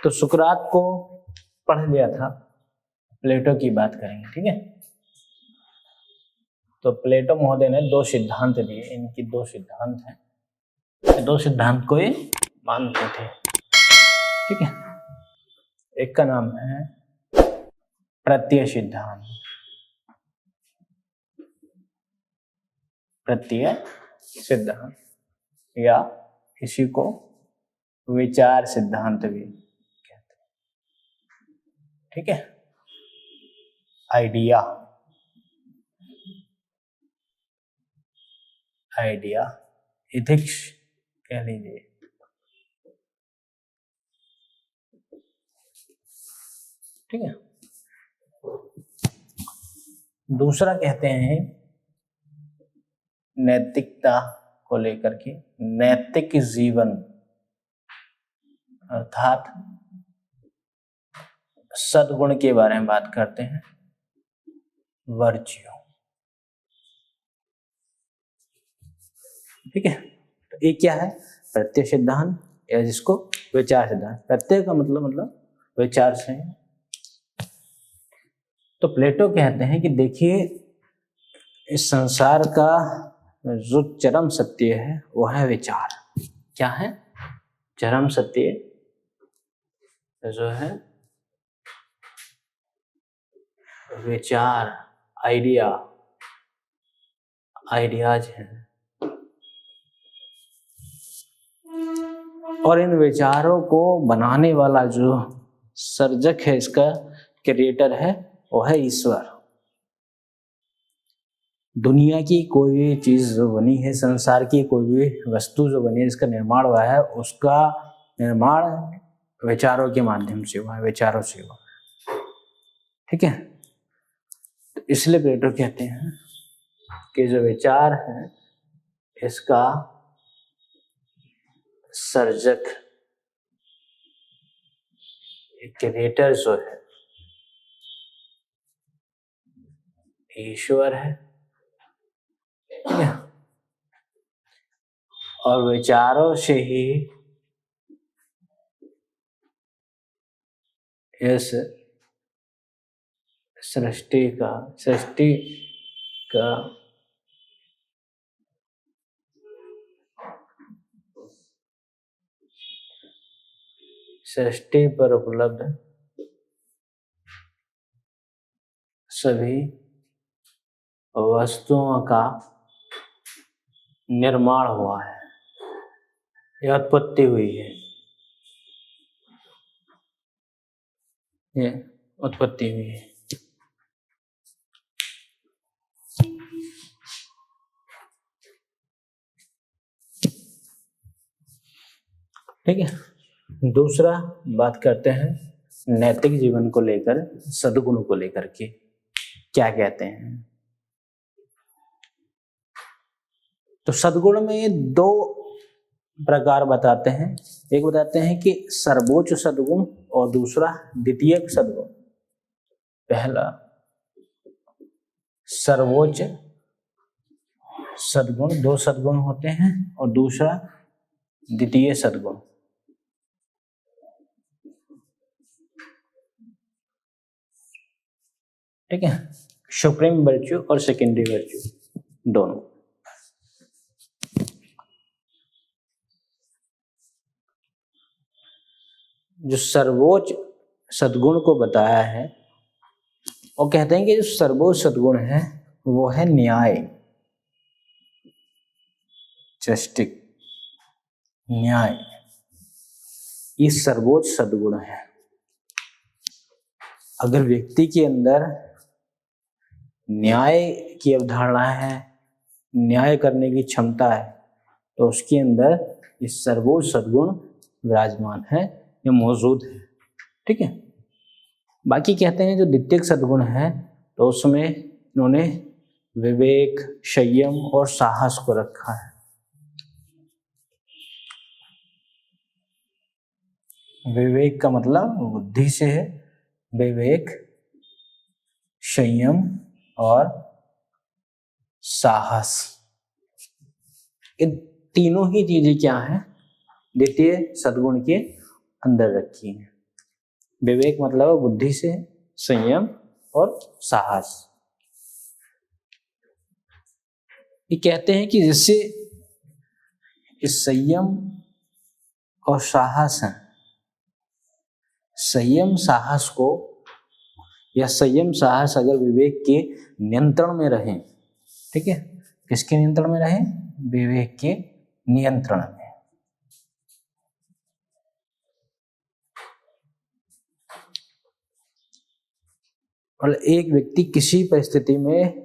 तो सुकरात को पढ़ लिया था, प्लेटो की बात करेंगे, ठीक है। तो प्लेटो महोदय ने 2 सिद्धांत दिए, इनकी 2 सिद्धांत हैं, 2 सिद्धांत को ये मानते थे, ठीक है। एक का नाम है प्रत्यय सिद्धांत, प्रत्यय सिद्धांत, या इसी को विचार सिद्धांत भी कहते हैं, ठीक है। आइडिया एथिक्स कह लीजिए, ठीक है। दूसरा कहते हैं नैतिकता को लेकर के, नैतिक जीवन, अर्थात सद्गुण के बारे में बात करते हैं, वर्च्यू, ठीक है। तो ये क्या है, प्रत्यय सिद्धांत, या जिसको विचार सिद्धांत। प्रत्यय का मतलब विचार से। तो प्लेटो कहते हैं कि देखिए, इस संसार का जो चरम सत्य है वो है विचार। क्या है चरम सत्य? जो है विचार, आइडियाज हैं। और इन विचारों को बनाने वाला जो सर्जक है, इसका क्रिएटर है, वो है ईश्वर। दुनिया की कोई भी चीज जो बनी है, संसार की कोई भी वस्तु जो बनी है, जिसका निर्माण हुआ है, उसका निर्माण विचारों के माध्यम से हुआ है, विचारों से हुआ है, ठीक है। तो इसलिए प्लेटो कहते हैं कि जो विचार है, इसका सर्जक, क्रिएटर जो है ईश्वर है, ठीक है। और विचारों से ही इस सृष्टि पर उपलब्ध सभी वस्तुओं का निर्माण हुआ है, या उत्पत्ति हुई है, ये उत्पत्ति हुई है। ठीक है। दूसरा बात करते हैं नैतिक जीवन को लेकर, सद्गुण को लेकर के क्या कहते हैं। तो सद्गुण में 2 प्रकार बताते हैं। एक बताते हैं कि सर्वोच्च सद्गुण, और दूसरा द्वितीयक सद्गुण। पहला सर्वोच्च सद्गुण, 2 सद्गुण होते हैं, और दूसरा द्वितीय सद्गुण। ठीक है, सुप्रीम वर्च्यू और सेकेंडरी वर्च्यू दोनों। जो सर्वोच्च सद्गुण को बताया है, वो कहते हैं कि जो सर्वोच्च सद्गुण है वो है न्याय, जस्टिस, न्याय। ये सर्वोच्च सद्गुण है। अगर व्यक्ति के अंदर न्याय की अवधारणा है, न्याय करने की क्षमता है, तो उसके अंदर ये सर्वोच्च सद्गुण विराजमान है, ये मौजूद है। ठीक है। बाकी कहते हैं जो द्वितीयक सद्गुण है, तो उसमें इन्होंने विवेक, संयम और साहस को रखा है। विवेक का मतलब बुद्धि से है, विवेक, संयम और साहस, ये तीनों ही चीजें क्या हैं, द्वितीय सद्गुण के अंदर रखी हैं। विवेक मतलब है बुद्धि से, संयम और साहस। ये कहते हैं कि जिससे इस संयम और साहस है, संयम साहस को, या संयम साहस अगर विवेक के नियंत्रण में रहे, ठीक है, किसके नियंत्रण में रहे? विवेक के नियंत्रण में। और एक व्यक्ति किसी परिस्थिति में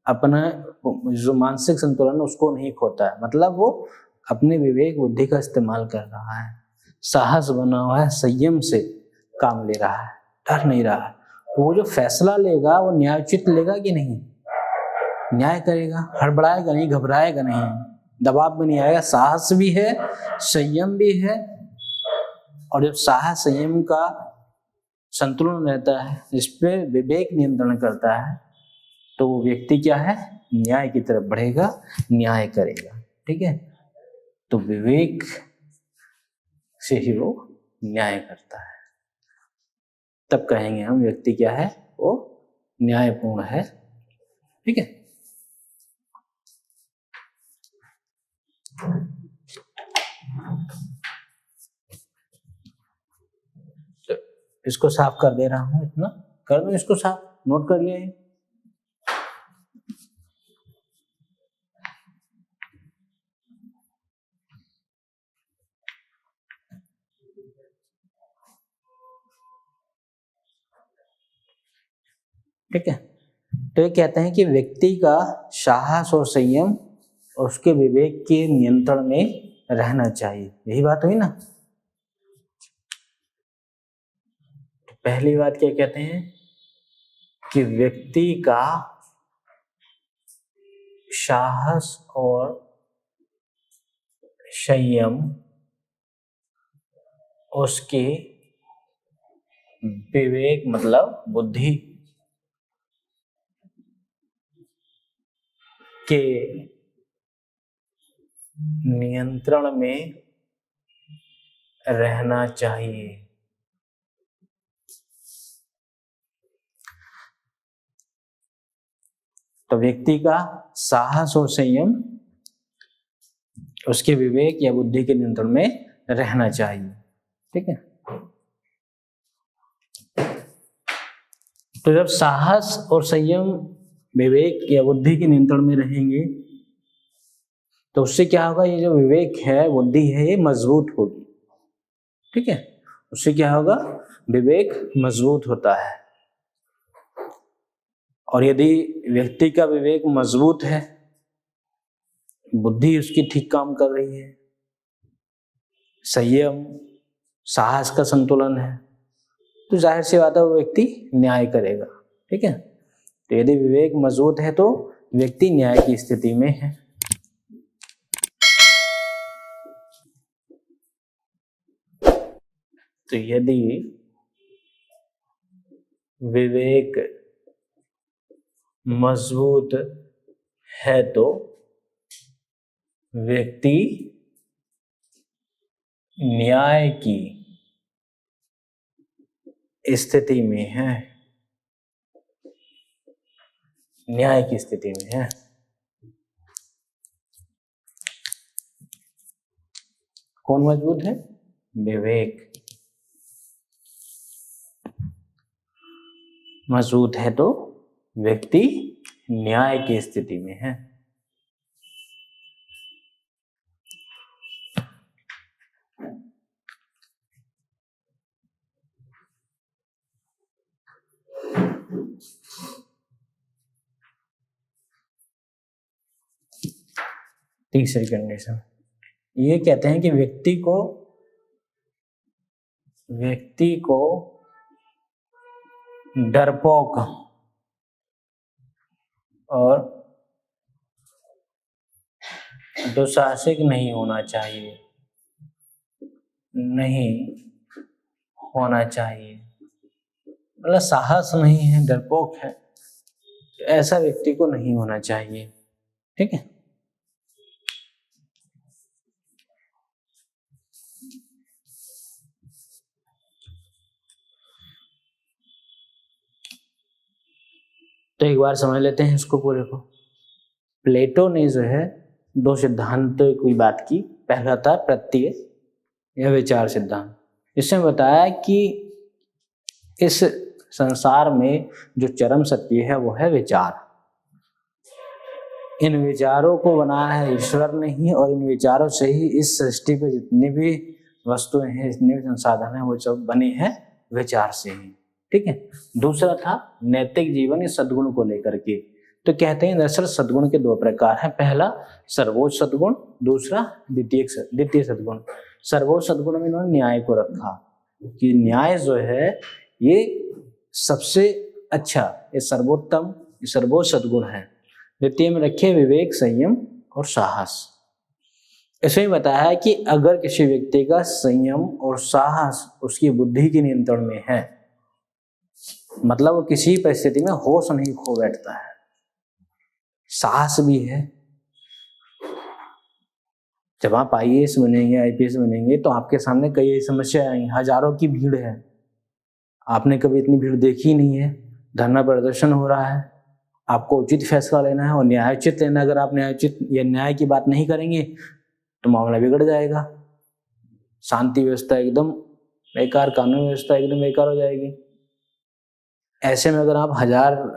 अपना जो मानसिक संतुलन उसको नहीं खोता है, मतलब वो अपने विवेक बुद्धि का इस्तेमाल कर रहा है, साहस बना हुआ है, संयम से काम ले रहा है, डर नहीं रहा है, तो वो जो फैसला लेगा वो न्यायोचित लेगा कि नहीं? न्याय करेगा, हड़बड़ाएगा नहीं, घबराएगा नहीं, दबाव में नहीं आएगा। साहस भी है, संयम भी है, और जब साहस संयम का संतुलन रहता है, जिस पे विवेक नियंत्रण करता है, तो वो व्यक्ति क्या है? न्याय की तरफ बढ़ेगा, न्याय करेगा। ठीक है, तो विवेक से ही वो न्याय करता है, तब कहेंगे हम व्यक्ति क्या है? वो न्यायपूर्ण है। ठीक है, तो इसको साफ कर दे रहा हूं, इतना कर दो इसको साफ, नोट कर लिया है। ठीक है, तो ये कहते हैं कि व्यक्ति का साहस और संयम उसके विवेक के नियंत्रण में रहना चाहिए। यही बात हुई ना। तो पहली बात क्या कहते हैं कि व्यक्ति का साहस और संयम उसके विवेक मतलब बुद्धि के नियंत्रण में रहना चाहिए। तो व्यक्ति का साहस और संयम उसके विवेक या बुद्धि के नियंत्रण में रहना चाहिए। ठीक है, तो जब साहस और संयम विवेक या बुद्धि के नियंत्रण में रहेंगे तो उससे क्या होगा? ये जो विवेक है, बुद्धि है, ये मजबूत होगी। ठीक है, उससे क्या होगा? विवेक मजबूत होता है, और यदि व्यक्ति का विवेक मजबूत है, बुद्धि उसकी ठीक काम कर रही है, संयम साहस का संतुलन है, तो जाहिर सी बात है वो व्यक्ति न्याय करेगा। ठीक है, तो यदि विवेक मजबूत है तो व्यक्ति न्याय की स्थिति में है। तो यदि विवेक मजबूत है तो व्यक्ति न्याय की स्थिति में है, न्याय की स्थिति में है। कौन मजबूत है? विवेक मजबूत है तो व्यक्ति न्याय की स्थिति में है। तीसरी कंडीशन ये कहते हैं कि व्यक्ति को डरपोक और दुस्साहसिक नहीं होना चाहिए, नहीं होना चाहिए। मतलब साहस नहीं है, डरपोक है, तो ऐसा व्यक्ति को नहीं होना चाहिए। ठीक है, तो एक बार समझ लेते हैं इसको पूरे को। प्लेटो ने जो है दो सिद्धांतों की बात की। पहला था प्रत्यय या विचार सिद्धांत। इसमें बताया कि इस संसार में जो चरम सत्य है वो है विचार। इन विचारों को बनाया है ईश्वर ने ही, और इन विचारों से ही इस सृष्टि पे जितनी भी वस्तुएं हैं, जितने भी संसाधन हैं, वो सब बने हैं विचार से ही। ठीक है। दूसरा था नैतिक जीवन या सद्गुण को लेकर के। तो कहते हैं दरअसल सद्गुण के दो प्रकार हैं। पहला सर्वोच्च सद्गुण, दूसरा द्वितीय सद्गुण। सर्वोच्च सद्गुण में इन्होंने न्याय को रखा कि न्याय जो है ये सबसे अच्छा, ये सर्वोत्तम, ये सर्वोच्च सद्गुण है। द्वितीय में रखे विवेक, संयम और साहस। इसमें बताया है कि अगर किसी व्यक्ति का संयम और साहस उसकी बुद्धि के नियंत्रण में है, मतलब वो किसी परिस्थिति में होश नहीं खो बैठता है, साहस भी है। जब आप IAS बनेंगे, IPS बनेंगे तो आपके सामने कई समस्या आएंगी। हजारों की भीड़ है, आपने कभी इतनी भीड़ देखी नहीं है। धरना प्रदर्शन हो रहा है, आपको उचित फैसला लेना है और न्यायोचित लेना। अगर आप न्यायोचित या न्याय की बात नहीं करेंगे तो मामला बिगड़ जाएगा, शांति व्यवस्था एकदम बेकार, कानून व्यवस्था एकदम बेकार हो जाएगी। ऐसे में अगर आप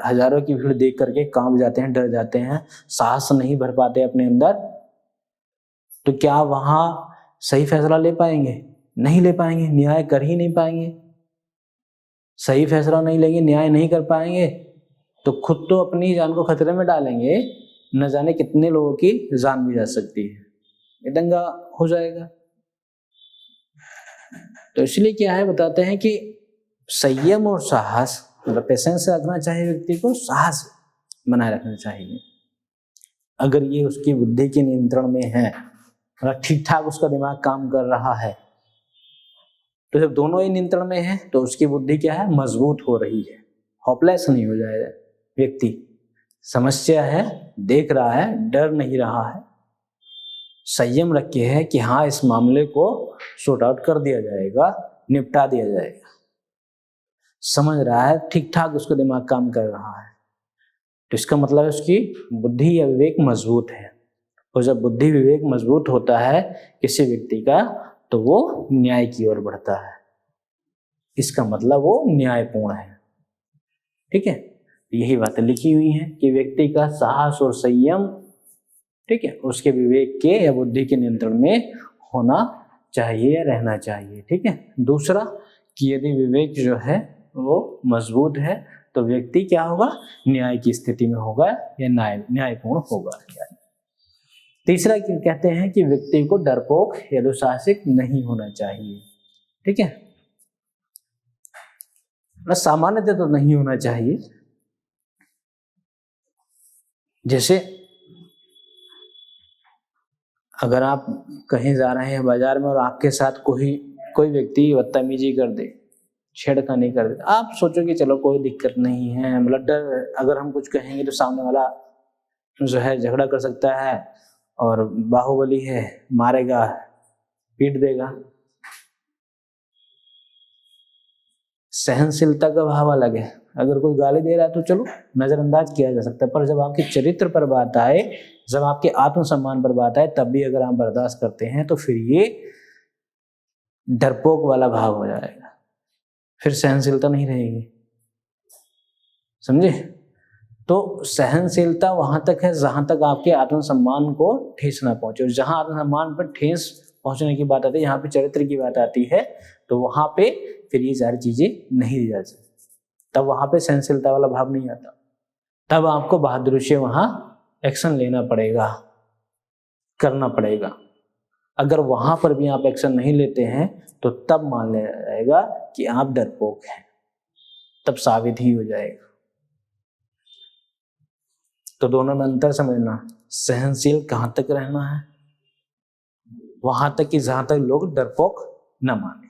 हजारों की भीड़ देख करके कांप जाते हैं, डर जाते हैं, साहस नहीं भर पाते अपने अंदर, तो क्या वहां सही फैसला ले पाएंगे? नहीं ले पाएंगे, न्याय कर ही नहीं पाएंगे। सही फैसला नहीं लेंगे, न्याय नहीं कर पाएंगे तो खुद तो अपनी जान को खतरे में डालेंगे, न जाने कितने लोगों की जान भी जा सकती है, ये दंगा हो जाएगा। तो इसलिए क्या है, बताते हैं कि संयम और साहस, मतलब पेशेंस रखना चाहिए व्यक्ति को, साहस बनाए रखना चाहिए। अगर ये उसकी बुद्धि के नियंत्रण में है, मतलब ठीक ठाक उसका दिमाग काम कर रहा है, तो जब दोनों ही नियंत्रण में है तो उसकी बुद्धि क्या है, मजबूत हो रही है, होपलेस नहीं हो जाएगा व्यक्ति। समस्या है, देख रहा है, डर नहीं रहा है, संयम रखे है कि हाँ इस मामले को सॉर्ट आउट कर दिया जाएगा, निपटा दिया जाएगा, समझ रहा है, ठीक ठाक उसका दिमाग काम कर रहा है, तो इसका मतलब है उसकी बुद्धि या विवेक मजबूत है। और जब बुद्धि विवेक मजबूत होता है किसी व्यक्ति का, तो वो न्याय की ओर बढ़ता है, इसका मतलब वो न्यायपूर्ण है। ठीक है, यही बातें लिखी हुई हैं कि व्यक्ति का साहस और संयम, ठीक है, उसके विवेक के या बुद्धि के नियंत्रण में होना चाहिए या रहना चाहिए। ठीक है। दूसरा कि यदि विवेक जो है वो मजबूत है तो व्यक्ति क्या होगा, न्याय की स्थिति में होगा या न्यायपूर्ण होगा। तीसरा कहते हैं कि व्यक्ति को डरपोक या दुस्साहसिक नहीं होना चाहिए। ठीक है, सामान्यतः तो नहीं होना चाहिए। जैसे अगर आप कहीं जा रहे हैं बाजार में और आपके साथ कोई व्यक्ति बदतमीजी कर दे, छेड़खानी कर दे, आप सोचो कि चलो कोई दिक्कत नहीं है, मतलब डर, अगर हम कुछ कहेंगे तो सामने वाला जो है झगड़ा कर सकता है और बाहुबली है, मारेगा, पीट देगा। सहनशीलता का भाव अलग है। अगर कोई गाली दे रहा है तो चलो नजरअंदाज किया जा सकता है, पर जब आपके चरित्र पर बात आए, जब आपके आत्मसम्मान पर बात आए, तब भी अगर आप बर्दाश्त करते हैं तो फिर ये डरपोक वाला भाव हो जाएगा, फिर सहनशीलता नहीं रहेगी। समझे? तो सहनशीलता वहां तक है जहां तक आपके आत्मसम्मान को ठेस ना पहुंचे, और जहां आत्मसम्मान पर ठेस पहुंचने की बात आती है, यहाँ पे चरित्र की बात आती है, तो वहां पे फिर ये सारी चीजें नहीं दी जा सकती। तब वहां पे सहनशीलता वाला भाव नहीं आता, तब आपको बहादुरी से वहां एक्शन लेना पड़ेगा, करना पड़ेगा। अगर वहां पर भी आप एक्शन नहीं लेते हैं तो तब मान लिया जाएगा कि आप डरपोक हैं, तब साबित ही हो जाएगा। तो दोनों में अंतर समझना, सहनशील कहां तक रहना है, वहां तक कि जहां तक लोग डरपोक न माने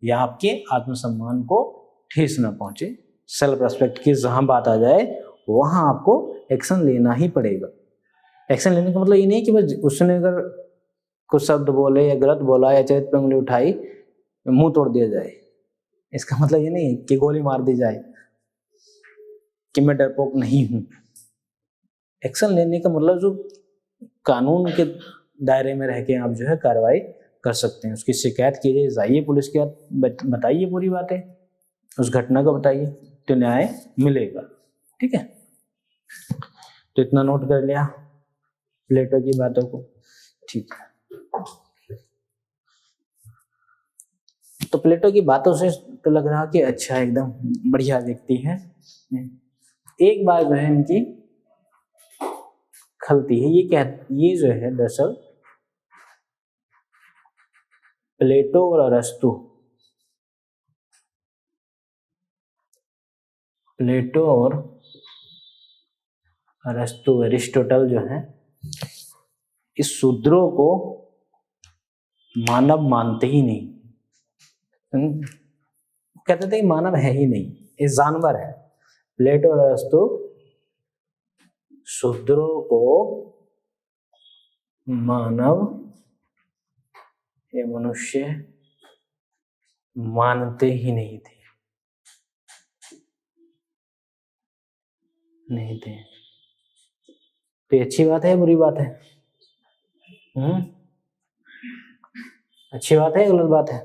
या आपके आत्मसम्मान को ठेस न पहुंचे। सेल्फ रेस्पेक्ट की जहां बात आ जाए वहां आपको एक्शन लेना ही पड़ेगा। एक्शन लेने का मतलब ये नहीं कि बस उसने अगर कुछ शब्द बोले या गलत बोला या चरित्र पे उंगली उठाई मुंह तोड़ दिया जाए, इसका मतलब ये नहीं कि गोली मार दी जाए। कि मैं डरपोक नहीं हूं। एक्शन लेने का मतलब जो कानून के दायरे में रह के आप जो है कार्रवाई कर सकते हैं। उसकी शिकायत कीजिए, जाइए पुलिस के पास, बताइए पूरी बातें, उस घटना को बताइए, तो न्याय मिलेगा। ठीक है, तो इतना नोट कर लिया प्लेटो की बातों को। ठीक है, तो प्लेटो की बातों से तो लग रहा कि अच्छा एकदम बढ़िया व्यक्ति है। एक बार जो है इनकी खलती है, ये जो है दरअसल प्लेटो और अरस्तु, प्लेटो और अरस्तु, एरिस्टोटल जो है इस शूद्रों को मानव मानते ही नहीं। कहते थे मानव है ही नहीं, ये जानवर है। प्लेटो और अरस्तु शूद्रों को मानव या मनुष्य मानते ही नहीं थे, नहीं थे। तो ये अच्छी बात है या बुरी बात है? अच्छी बात है या गलत बात है?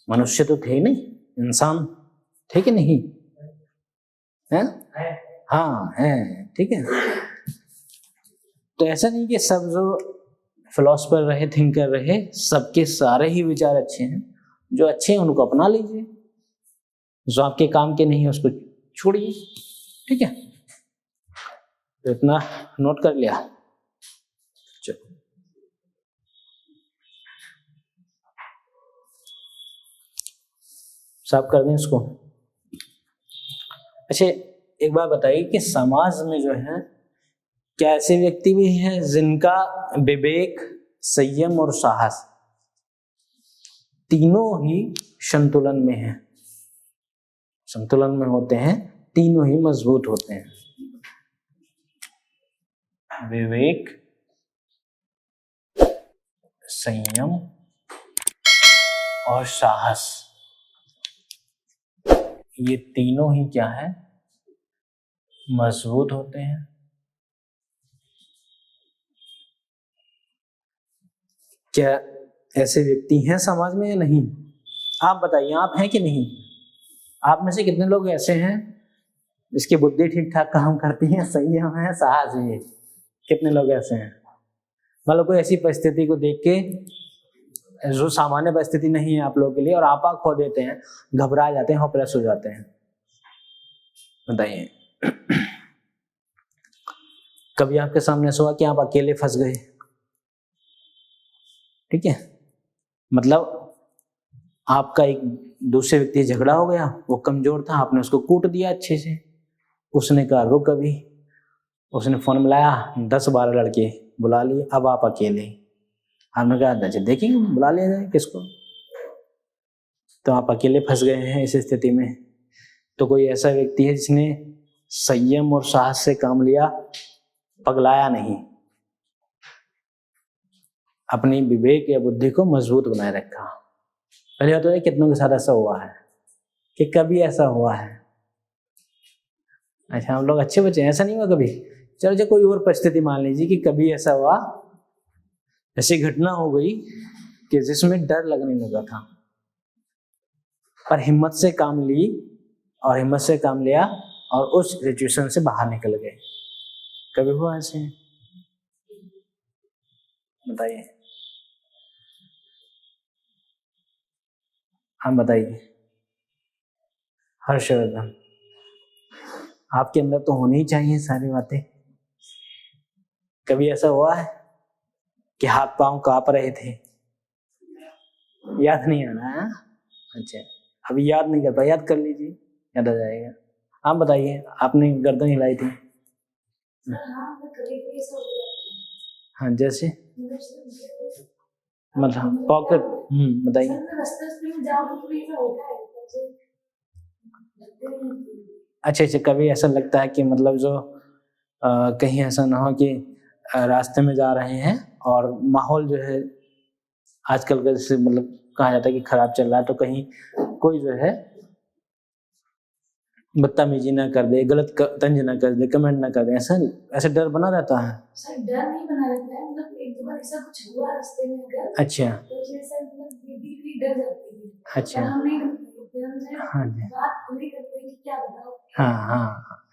मनुष्य तो थे ही नहीं, इंसान थे कि नहीं है? हाँ है, ठीक है। तो ऐसा नहीं कि सब जो फिलोसफर रहे, थिंकर रहे, सबके सारे ही विचार अच्छे हैं। जो अच्छे हैं उनको अपना लीजिए, जो आपके काम के नहीं है उसको छोड़िए। ठीक है, तो इतना नोट कर लिया। चलो साफ कर दें इसको। अच्छा, एक बात बताइए कि समाज में जो है क्या ऐसे व्यक्ति भी हैं जिनका विवेक, संयम और साहस तीनों ही संतुलन में है, संतुलन में होते हैं, तीनों ही मजबूत होते हैं। विवेक, संयम और साहस, ये तीनों ही क्या है? मजबूत होते हैं। क्या ऐसे व्यक्ति हैं समाज में या नहीं? आप बताइए, आप हैं कि नहीं? आप में से कितने लोग ऐसे हैं जिसकी बुद्धि ठीक ठाक काम करती है, संयम है, साहस है? कितने लोग ऐसे हैं? मतलब कोई ऐसी परिस्थिति को देख के जो सामान्य परिस्थिति नहीं है आप लोगों के लिए और आपा खो देते हैं, घबरा जाते हैं, होपलेस हो जाते हैं, बताइए। कभी आपके सामने ऐसा हुआ कि आप अकेले फंस गए? ठीक है, मतलब आपका एक दूसरे व्यक्ति से झगड़ा हो गया, वो कमजोर था, आपने उसको कूट दिया अच्छे से, उसने कहा रुक अभी, उसने फोन मिलाया, 10-12 लड़के बुला लिए, अब आप अकेले। आपने कहा अच्छा देखेंगे बुला लिया जाए किसको, तो आप अकेले फंस गए हैं इस स्थिति में। तो कोई ऐसा व्यक्ति है जिसने संयम और साहस से काम लिया, पगलाया नहीं, अपनी विवेक या बुद्धि को मजबूत बनाए रखा। पहले बात तो कितनों के साथ ऐसा हुआ है कि कभी ऐसा हुआ है? अच्छा, हम लोग अच्छे बच्चे, ऐसा नहीं हुआ कभी? चलो कोई और परिस्थिति मान लीजिए कि कभी ऐसा हुआ, ऐसी घटना हो गई कि जिसमें डर लगने लगा था, पर हिम्मत से काम ली और हिम्मत से काम लिया और उस सिचुएशन से बाहर निकल गए। कभी हुआ ऐसे? बताइए, हम बताइए। हर्षवर्धन, आपके अंदर तो होनी ही चाहिए सारी बातें। कभी ऐसा हुआ है कि हाथ पांव कांप रहे थे? याद नहीं आ रहा है? अच्छा, अभी याद नहीं कर पाया, याद कर लीजिए, याद आ जाएगा। आप बताइए, आपने गर्दन हिलाई थी? हाँ, जैसे मतलब पॉकेट, बताइए। अच्छा, कभी ऐसा लगता है कि मतलब जो कहीं ऐसा ना हो कि रास्ते में जा रहे हैं और माहौल जो है आजकल का जैसे मतलब कहा जाता है कि खराब चल रहा है, तो कहीं कोई जो है बदतमीजी ना कर दे, गलत तंज ना कर दे, कमेंट ना कर दे, ऐसा ऐसे डर बना रहता है। सर डर नहीं बना रहता है, मतलब एक दो बार ऐसा कुछ हुआ रास्ते में अगर, अच्छा तो जैसे मतलब दीदी भी डर जाती है। अच्छा पर हम नहीं डरते, फिर हमसे हाँ जी बात खुली करते हैं कि क्या बताओ, हाँ हाँ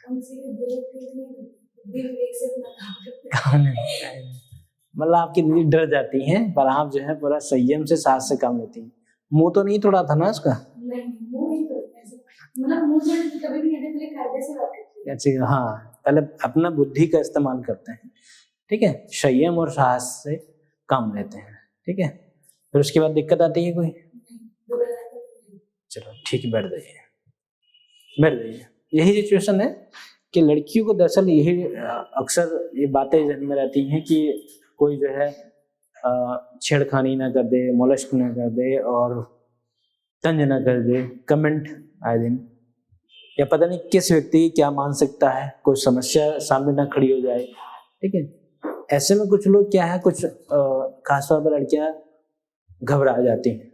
हम सीधे दिल तेज नहीं करते, दिल एक से अपना काम करते हैं। कौन है? मतलब आपकी दीदी डर जाती हैं पर आप जो है पूरा संयम से साहस से काम लेती हैं। मुंह तो नहीं तोड़ा था ना उसका? नहीं मुंह नहीं तोड़ते ऐसे, मतलब मुंह से कभी भी नहीं, पहले कायदे से बात करते हैं। अच्छा हाँ, पहले अपना बुद्धि का इस्तेमाल करते हैं, ठीक है, संयम और साहस से काम लेते हैं, ठीक है। फिर उसके बाद दिक्कत आती है कोई? नहीं, बुरा लगता है। चलो ठीक है, बैठ जाइए बैठ जाइए। यही सिचुएशन है कि लड़कियों को दरअसल यही अक्सर ये बातें जहन में रहती हैं कि कोई जो है छेड़खानी ना कर दे, मोलेस्ट ना कर दे और तंज ना कर दे, कमेंट आए दिन, या पता नहीं किस व्यक्ति की क्या मानसिकता है, कोई समस्या सामने ना खड़ी हो जाए, ठीक है। ऐसे में कुछ लोग क्या है, कुछ खासतौर पर लड़कियां घबरा जाती हैं,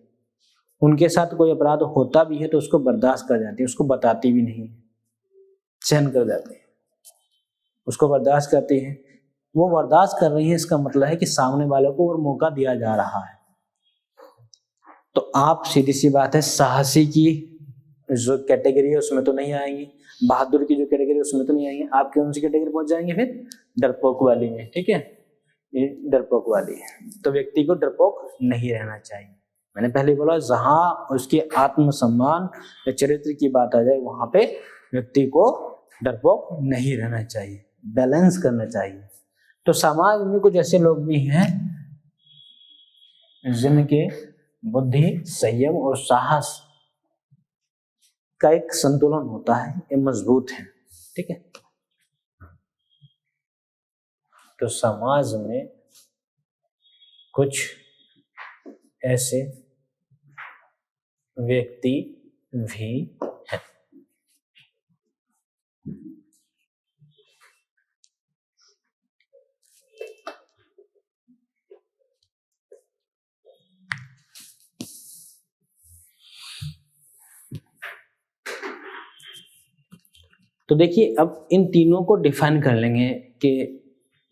उनके साथ कोई अपराध होता भी है तो उसको बर्दाश्त कर जाती है, उसको बताती भी नहीं, सहन कर जाती है, उसको बर्दाश्त करती है। वो बर्दाश्त कर रही है, इसका मतलब है कि सामने वाले को और मौका दिया जा रहा है। तो आप सीधी सी बात है, साहसी की जो कैटेगरी है उसमें तो नहीं आएंगी, बहादुर की जो कैटेगरी है उसमें तो नहीं आएंगे, आप कौन सी कैटेगरी पहुंच जाएंगे फिर? डरपोक वाली में, ठीक है, ये डरपोक वाली है। तो व्यक्ति को डरपोक नहीं रहना चाहिए। मैंने पहले बोला जहां उसके आत्मसम्मान या चरित्र की बात आ जाए वहां पे व्यक्ति को डरपोक नहीं रहना चाहिए, बैलेंस करना चाहिए। तो समाज में कुछ ऐसे लोग भी हैं जिनके बुद्धि, संयम और साहस का एक संतुलन होता है, ये मजबूत है, ठीक है। तो समाज में कुछ ऐसे व्यक्ति भी हैं। तो देखिए अब इन तीनों को डिफाइन कर लेंगे कि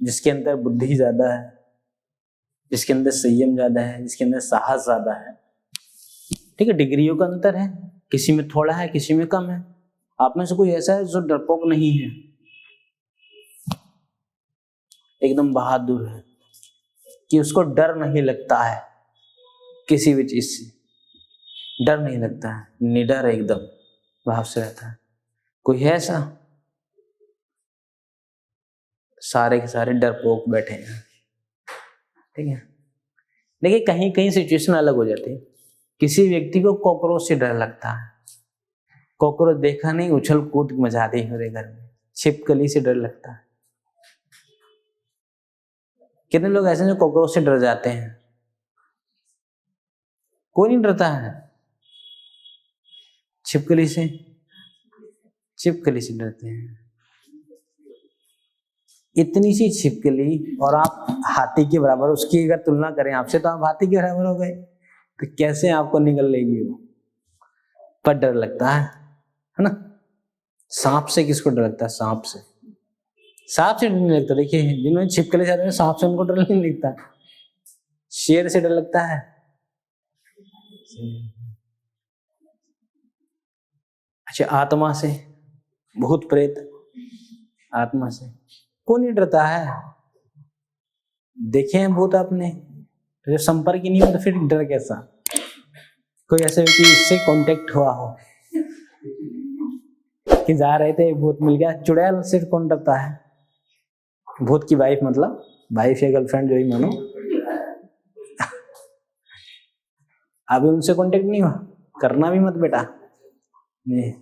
जिसके अंदर बुद्धि ज्यादा है, जिसके अंदर संयम ज्यादा है, जिसके अंदर साहस ज्यादा है, ठीक है। डिग्रियों का अंतर है, किसी में थोड़ा है, किसी में कम है। आप में से कोई ऐसा है जो डरपोक नहीं है, एकदम बहादुर है, कि उसको डर नहीं लगता है किसी भी चीज से, डर नहीं लगता है, निडर एकदम भाव से रहता है। कोई है ऐसा? सारे के सारे डरपोक बैठे हैं, ठीक है। देखिए कहीं कहीं सिचुएशन अलग हो जाती है। किसी व्यक्ति को कॉकरोच से डर लगता है, कॉकरोच देखा नहीं उछल कूद मचा दी मेरे घर में, छिपकली से डर लगता है। कितने लोग ऐसे जो कॉकरोच से डर जाते हैं? कोई नहीं डरता है। छिपकली से, छिपकली से डरते हैं। इतनी सी छिपकली और आप हाथी के बराबर, उसकी अगर तुलना करें आपसे तो आप हाथी के बराबर हो गए, तो कैसे आपको निगल लेगी वो? पर डर लगता है ना। सांप से किसको डर लगता है? सांप से, सांप से डर नहीं लगता। देखिए जिन्होंने छिपकली से, सांप से उनको डर नहीं लगता। शेर से डर लगता है, अच्छा आत्मा से, भूत प्रेत, आत्मा से कौन नहीं डरता है? देखे हैं भूत आपने? तो जब संपर्क ही नहीं हो तो फिर डर कैसा? कोई ऐसे व्यक्ति इससे कांटेक्ट हुआ हो कि जा रहे थे भूत मिल गया? चुड़ैल से कौन डरता है? भूत की वाइफ, मतलब वाइफ या गर्लफ्रेंड जो ही मानो, अभी उनसे कांटेक्ट नहीं हुआ, करना भी मत बेटा। नहीं,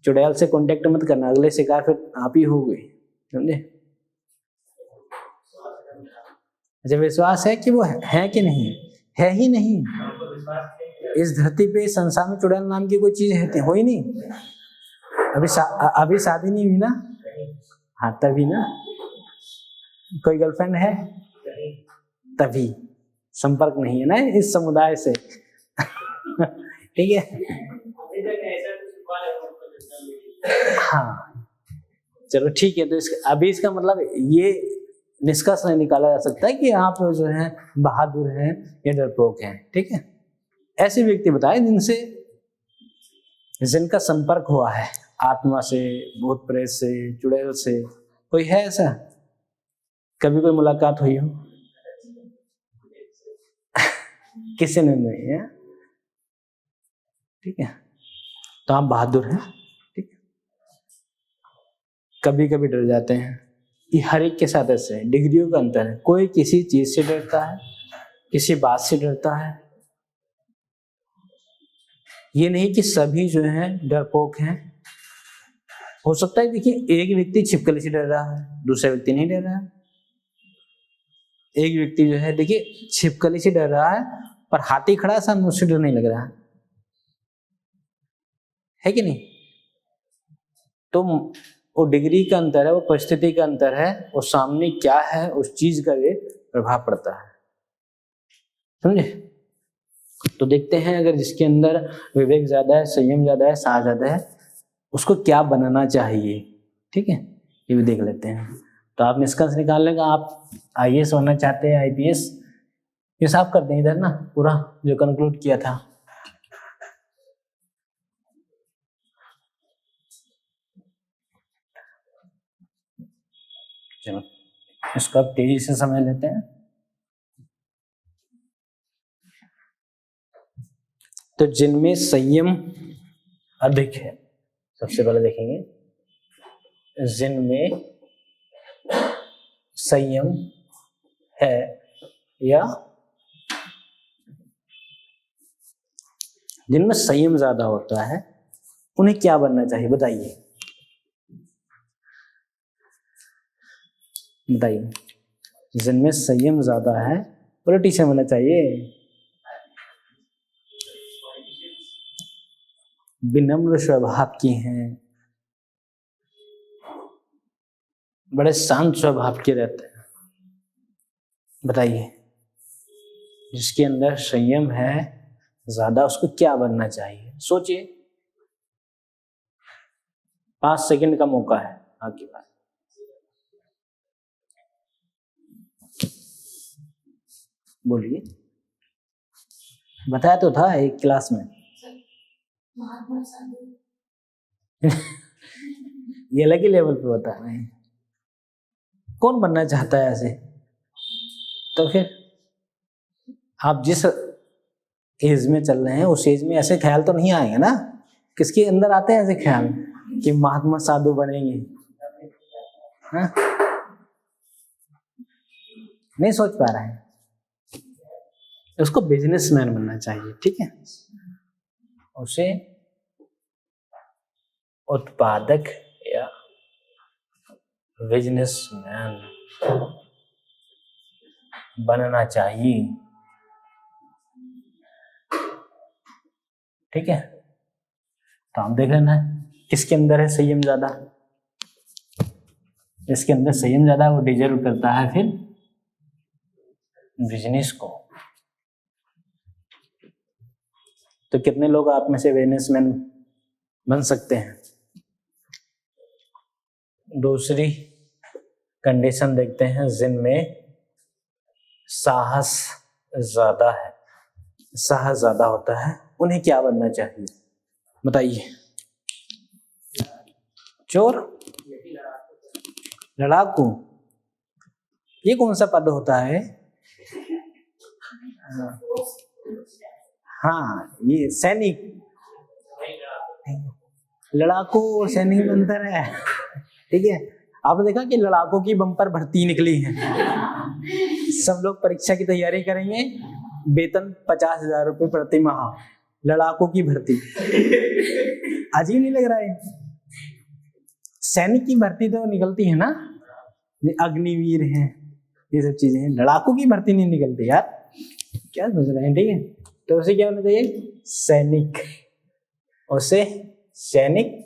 चुड़ैल से कांटेक्ट मत करना, अगले शिकार फिर आप ही हो गए, समझे? अच्छा विश्वास है कि वो है कि नहीं? है ही नहीं। इस धरती पे, संसार में चुड़ैल नाम की कोई चीज है हो ही नहीं। अभी शादी नहीं हुई ना? हाँ तभी ना। कोई गर्लफ्रेंड है तभी, संपर्क नहीं है ना इस समुदाय से ठीक है। हाँ चलो ठीक है, तो अभी इसका मतलब ये निष्कर्ष नहीं निकाला जा सकता है कि आप जो है बहादुर हैं या डरपोक हैं। ठीक है, ऐसे व्यक्ति बताए जिनका संपर्क हुआ है आत्मा से, भूत प्रेत से, चुड़ैल से। कोई है ऐसा? कभी कोई मुलाकात हुई हो? किसी ने नहीं है। ठीक है, तो आप बहादुर हैं। ठीक है, कभी कभी डर जाते हैं, ये हर एक के साथ ऐसे है, डिग्रियों का अंतर है। कोई किसी चीज से डरता है, किसी बात से डरता है। ये नहीं कि सभी जो है डरपोक हैं। हो सकता है देखिए एक व्यक्ति छिपकली से डर रहा है, दूसरा व्यक्ति नहीं डर रहा है। एक व्यक्ति जो है देखिए छिपकली से डर रहा है, पर हाथी खड़ा है सामने, उससे डर नहीं लग रहा है कि नहीं? तो वो डिग्री का अंतर है, वो परिस्थिति का अंतर है, वो सामने क्या है उस चीज का ये प्रभाव पड़ता है। समझे? तो देखते हैं, अगर जिसके अंदर विवेक ज्यादा है, संयम ज्यादा है, साहस ज्यादा है, उसको क्या बनना चाहिए। ठीक है, ये भी देख लेते हैं। तो आप निष्कर्ष निकाल लेंगे, आप आईएएस बनना चाहते हैं, आईपीएस। ये साफ कर दें इधर ना, पूरा जो कंक्लूड किया था। चलो इसको अब तेजी से समझ लेते हैं। तो जिनमें संयम अधिक है, सबसे पहले देखेंगे जिनमें संयम है या जिनमें संयम ज्यादा होता है, उन्हें क्या बनना चाहिए बताइए। बताइए, जिनमें संयम ज्यादा है पॉलिटिशियन बनना चाहिए, विनम्र स्वभाव की हैं, बड़े शांत स्वभाव के रहते हैं। बताइए, जिसके अंदर संयम है ज्यादा, उसको क्या बनना चाहिए? सोचिए, 5 सेकंड का मौका है आपके पास। बोलिए, बताया तो था एक क्लास में। महात्मा साधु। ये अलग ही लेवल पे होता है। कौन बनना चाहता है ऐसे? तो फिर आप जिस एज में चल रहे हैं उस एज में ऐसे ख्याल तो नहीं आएंगे ना। किसके अंदर आते हैं ऐसे ख्याल कि महात्मा साधु बनेंगे? हाँ? नहीं सोच पा रहे हैं। उसको बिजनेसमैन बनना चाहिए। ठीक है, उसे उत्पादक या बिजनेसमैन बनना चाहिए। ठीक है, तो आप देख लेना किसके अंदर है संयम ज्यादा। जिसके अंदर संयम ज्यादा है वो डिजर्व करता है फिर बिजनेस को। तो कितने लोग आप में से बिजनेसमैन बन सकते हैं? दूसरी कंडीशन देखते हैं, जिनमें साहस ज्यादा है, साहस ज्यादा होता है, उन्हें क्या बनना चाहिए बताइए। चोर, लड़ाकू, ये कौन सा पद होता है? हाँ, ये सैनिक। लड़ाकू और सैनिक में अंतर है। ठीक है, आपने देखा कि लड़ाकों की बम्पर भर्ती निकली है। सब लोग परीक्षा की तैयारी करेंगे, वेतन 50,000 रुपए प्रति माह, लड़ाकों की भर्ती। अजीब नहीं लग रहा है? सैनिक की भर्ती तो निकलती है ना, अग्निवीर हैं, ये सब चीजें हैं। लड़ाकों की भर्ती नहीं निकलती यार, क्या सोच रहे हैं? ठीक है, तो उसे क्या होना चाहिए? सैनिक। उसे सैनिक,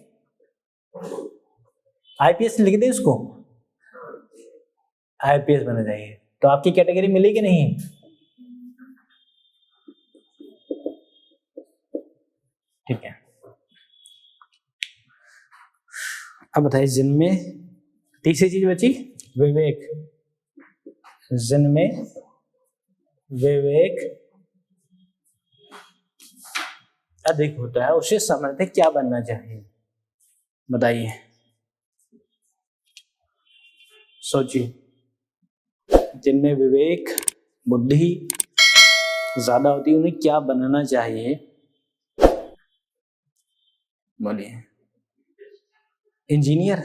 आईपीएस लिख दे उसको, आईपीएस बनना चाहिए। तो आपकी कैटेगरी मिली कि नहीं? ठीक है, अब बताइए जिनमें, तीसरी चीज बची विवेक, जिनमें विवेक अधिक होता है उसे समझते क्या बनना चाहिए, बताइए, सोचिए। जिनमें विवेक बुद्धि ज्यादा होती है उन्हें क्या बनना चाहिए, बोलिए। इंजीनियर,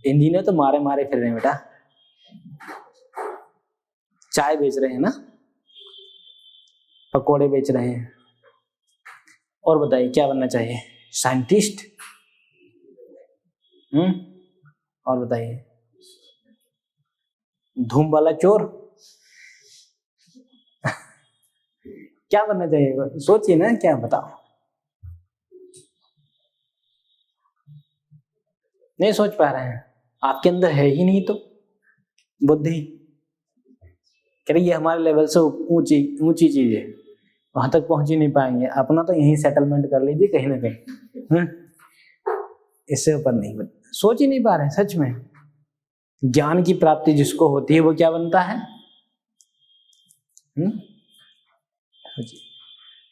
इंजीनियर तो मारे मारे फिर रहे हैं बेटा, चाय बेच रहे हैं ना, पकोड़े बेच रहे हैं। और बताइए क्या बनना चाहिए, साइंटिस्ट, और बताइए धूम वाला चोर क्या बनना चाहिए, सोचिए ना, क्या बताओ, नहीं सोच पा रहे हैं, आपके अंदर है ही नहीं तो बुद्धि, कह रही ये हमारे लेवल से ऊंची ऊंची चीज है, वहां तक पहुंच ही नहीं पाएंगे, अपना तो यहीं सेटलमेंट कर लीजिए कहीं ना कहीं, इससे ऊपर नहीं, सोच ही नहीं पा रहे हैं सच में। ज्ञान की प्राप्ति जिसको होती है वो क्या बनता है,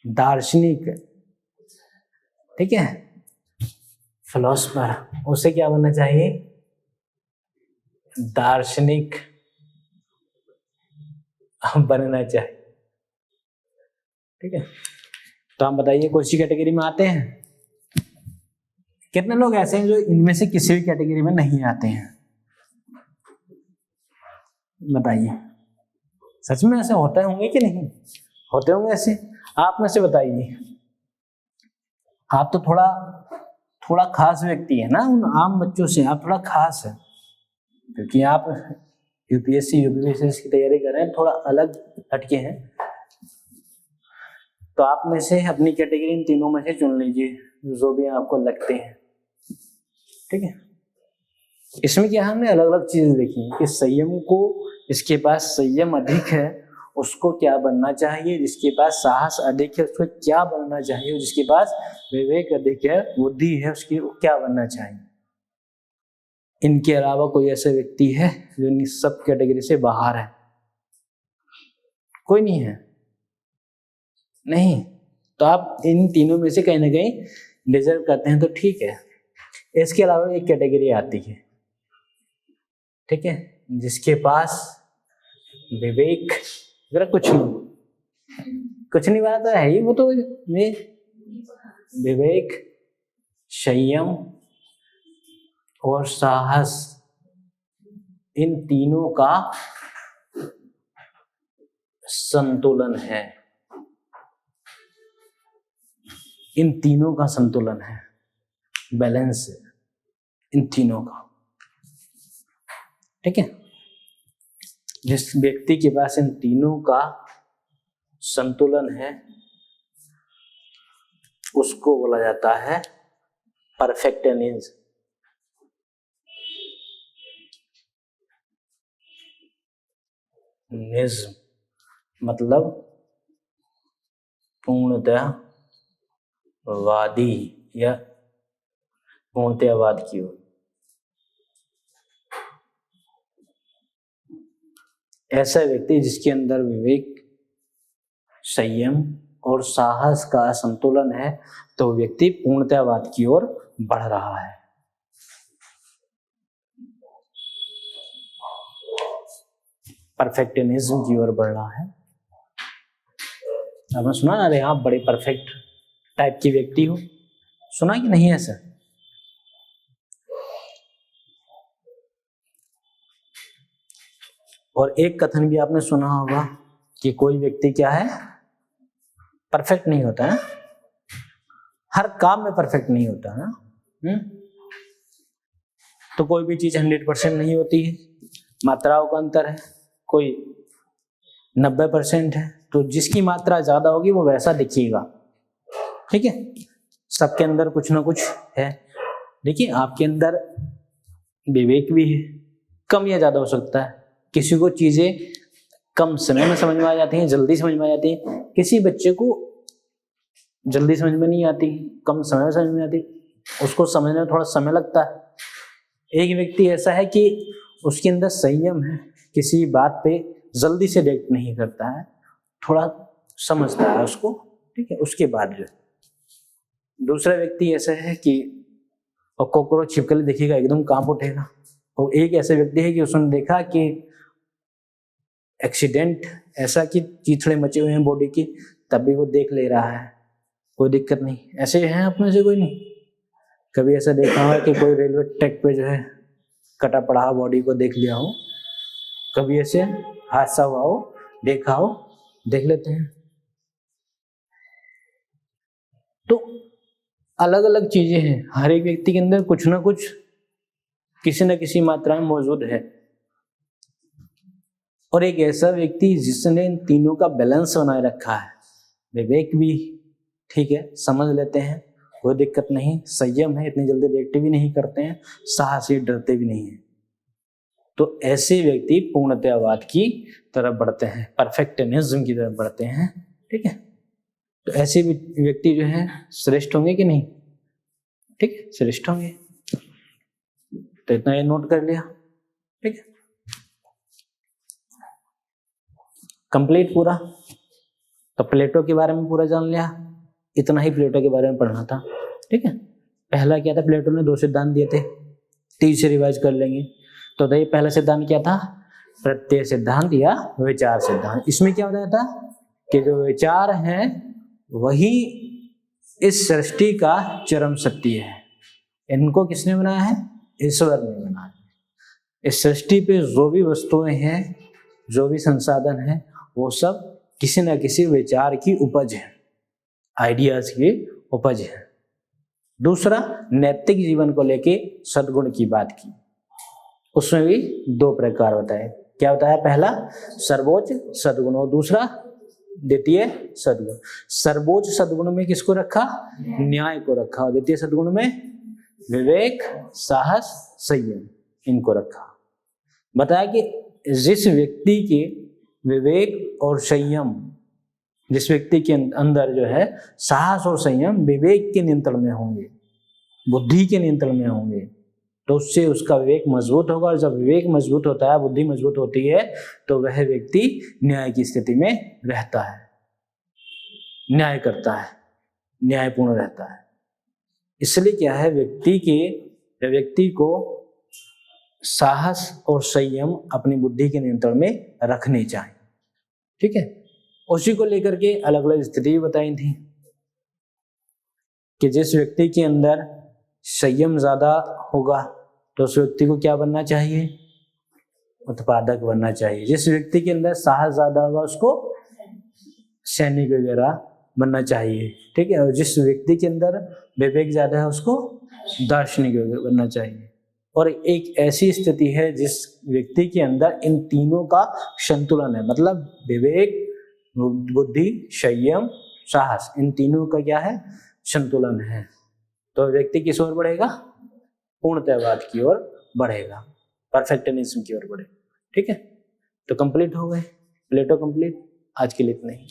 दार्शनिक, ठीक है, फिलोसफर, उसे क्या बनना चाहिए, दार्शनिक बनना चाहिए, ठीक है। तो आप बताइए कौन सी कैटेगरी में आते हैं, कितने लोग ऐसे हैं जो इनमें से किसी भी कैटेगरी में नहीं आते हैं, बताइए, सच में ऐसे होते होंगे कि नहीं होते होंगे ऐसे, आप में से बताइए। आप तो थोड़ा खास व्यक्ति है ना, उन आम बच्चों से आप थोड़ा खास है, क्योंकि आप यूपीएससी की तैयारी कर रहे हैं, थोड़ा अलग हटके हैं। तो आप में से अपनी कैटेगरी इन तीनों में से चुन लीजिए जो भी आपको लगते हैं, ठीक है। इसमें क्या हमने अलग अलग चीजें देखी कि संयम को, इसके पास संयम अधिक है उसको क्या बनना चाहिए, जिसके पास साहस अधिक है उसको क्या बनना चाहिए, जिसके पास विवेक अधिक है, बुद्धि है, उसकी क्या बनना चाहिए। इनके अलावा कोई ऐसा व्यक्ति है जो इन सब कैटेगरी से बाहर है, कोई नहीं है, नहीं। तो आप इन तीनों में से कहीं ना कहीं डिजर्व करते हैं तो ठीक है। इसके अलावा एक कैटेगरी आती है, ठीक है, जिसके पास विवेक जरा कुछ नहीं बात है ही, वो तो विवेक, संयम और साहस, इन तीनों का संतुलन है, इन तीनों का संतुलन है, बैलेंस है इन तीनों का, ठीक है। जिस व्यक्ति के पास इन तीनों का संतुलन है उसको बोला जाता है परफेक्शनिज्म। मतलब पूर्णतावादी या पूर्णतावाद की ओर। ऐसा व्यक्ति जिसके अंदर विवेक, संयम और साहस का संतुलन है तो व्यक्ति पूर्णतावाद की ओर बढ़ रहा है। परफेक्शनिज्म की ओर बढ़ रहा है। आपने सुना ना, अरे आप बड़े परफेक्ट टाइप की व्यक्ति हो, सुना कि नहीं ऐसा? और एक कथन भी आपने सुना होगा कि कोई व्यक्ति क्या है, परफेक्ट नहीं होता है, हर काम में परफेक्ट नहीं होता है। तो कोई भी चीज 100% नहीं होती है, मात्राओं का अंतर है, कोई 90% है, तो जिसकी मात्रा ज्यादा होगी वो वैसा दिखेगा, ठीक है। सबके अंदर कुछ ना कुछ है। देखिए आपके अंदर विवेक भी है, कम या ज्यादा हो सकता है। किसी को चीजें कम समय में समझ में आ जाती हैं, जल्दी समझ में आ जाती हैं, किसी बच्चे को जल्दी समझ में नहीं आती, कम समय में समझ में आती, उसको समझने में थोड़ा समय लगता है। एक व्यक्ति ऐसा है कि उसके अंदर संयम है, किसी बात पे जल्दी से रिएक्ट नहीं करता है, थोड़ा समझता है उसको, ठीक है, उसके बाद जो दूसरा व्यक्ति ऐसा है कि कॉकरोच छिपकली देखिएगा एकदम कांप उठेगा। और एक ऐसा व्यक्ति है कि उसने देखा कि एक्सीडेंट ऐसा कि चीथड़े मचे हुए हैं बॉडी की, तब भी वो देख ले रहा है, कोई दिक्कत नहीं। ऐसे हैं अपने से कोई नहीं? कभी ऐसा देखा हो कि कोई रेलवे ट्रैक पे जो है कटा पड़ा बॉडी को देख लिया हो? कभी ऐसे हादसा हुआ हो, देखा हो? देख लेते हैं। तो अलग अलग चीजें हैं, हर एक व्यक्ति के अंदर कुछ ना कुछ किसी न किसी मात्रा में मौजूद है। और एक ऐसा व्यक्ति जिसने इन तीनों का बैलेंस बनाए रखा है, विवेक भी ठीक है, समझ लेते हैं, कोई दिक्कत नहीं, संयम है, इतनी जल्दी रिएक्ट भी नहीं करते हैं, साहसी डरते भी नहीं है, तो ऐसे व्यक्ति पूर्णतावाद की तरफ बढ़ते हैं, परफेक्शनिज्म की तरफ बढ़ते हैं, ठीक है। तो ऐसे व्यक्ति जो है श्रेष्ठ होंगे कि नहीं? ठीक है, श्रेष्ठ होंगे। तो इतना ये नोट कर लिया, ठीक है, कंप्लीट पूरा। तो प्लेटो के बारे में पूरा जान लिया, इतना ही प्लेटो के बारे में पढ़ना था, ठीक है। पहला क्या था, प्लेटो ने 2 सिद्धांत दिए थे, 3 से रिवाइज कर लेंगे। तो ये पहला सिद्धांत क्या था, प्रत्यय सिद्धांत या विचार सिद्धांत। इसमें क्या बताया था कि जो विचार हैं वही इस सृष्टि का चरम सत्य है। इनको किसने बनाया है? ईश्वर ने बनाया है। इस सृष्टि पे जो भी वस्तुएं हैं, जो भी संसाधन है, वो सब किसी न किसी विचार की उपज है, आइडियाज की उपज है। दूसरा, नैतिक जीवन को लेके सद्गुण की बात की, उसमें भी 2 प्रकार बताए। क्या बताया? पहला सर्वोच्च सद्गुण और दूसरा द्वितीय सद्गुण। सर्वोच्च सद्गुण में किसको रखा? न्याय को रखा। और द्वितीय सद्गुण में विवेक, साहस, संयम, इनको रखा। बताया कि जिस व्यक्ति के विवेक और संयम, जिस व्यक्ति के अंदर जो है साहस और संयम विवेक के नियंत्रण में होंगे, बुद्धि के नियंत्रण में होंगे, तो उससे उसका विवेक मजबूत होगा। और जब विवेक मजबूत होता है, बुद्धि मजबूत होती है, तो वह व्यक्ति न्याय की स्थिति में रहता है, न्याय करता है, न्यायपूर्ण रहता है। इसलिए क्या है, व्यक्ति को साहस और संयम अपनी बुद्धि के नियंत्रण में रखने चाहिए, ठीक है। उसी को लेकर के अलग अलग स्थिति बताई थी कि जिस व्यक्ति के अंदर संयम ज्यादा होगा तो उस व्यक्ति को क्या बनना चाहिए? उत्पादक बनना चाहिए। जिस व्यक्ति के अंदर साहस ज्यादा होगा उसको सैनिक वगैरह बनना चाहिए, ठीक है। और जिस व्यक्ति के अंदर विवेक ज्यादा है उसको दार्शनिक बनना चाहिए। और एक ऐसी स्थिति है जिस व्यक्ति के अंदर इन तीनों का संतुलन है, मतलब विवेक, बुद्धि, संयम, साहस, इन तीनों का क्या है? संतुलन है। तो व्यक्ति किस ओर बढ़ेगा? पूर्णतावाद की ओर बढ़ेगा, परफेक्शनिज्म की ओर बढ़ेगा, ठीक है। तो कंप्लीट हो गए, प्लेटो कंप्लीट। आज के लिए इतना ही।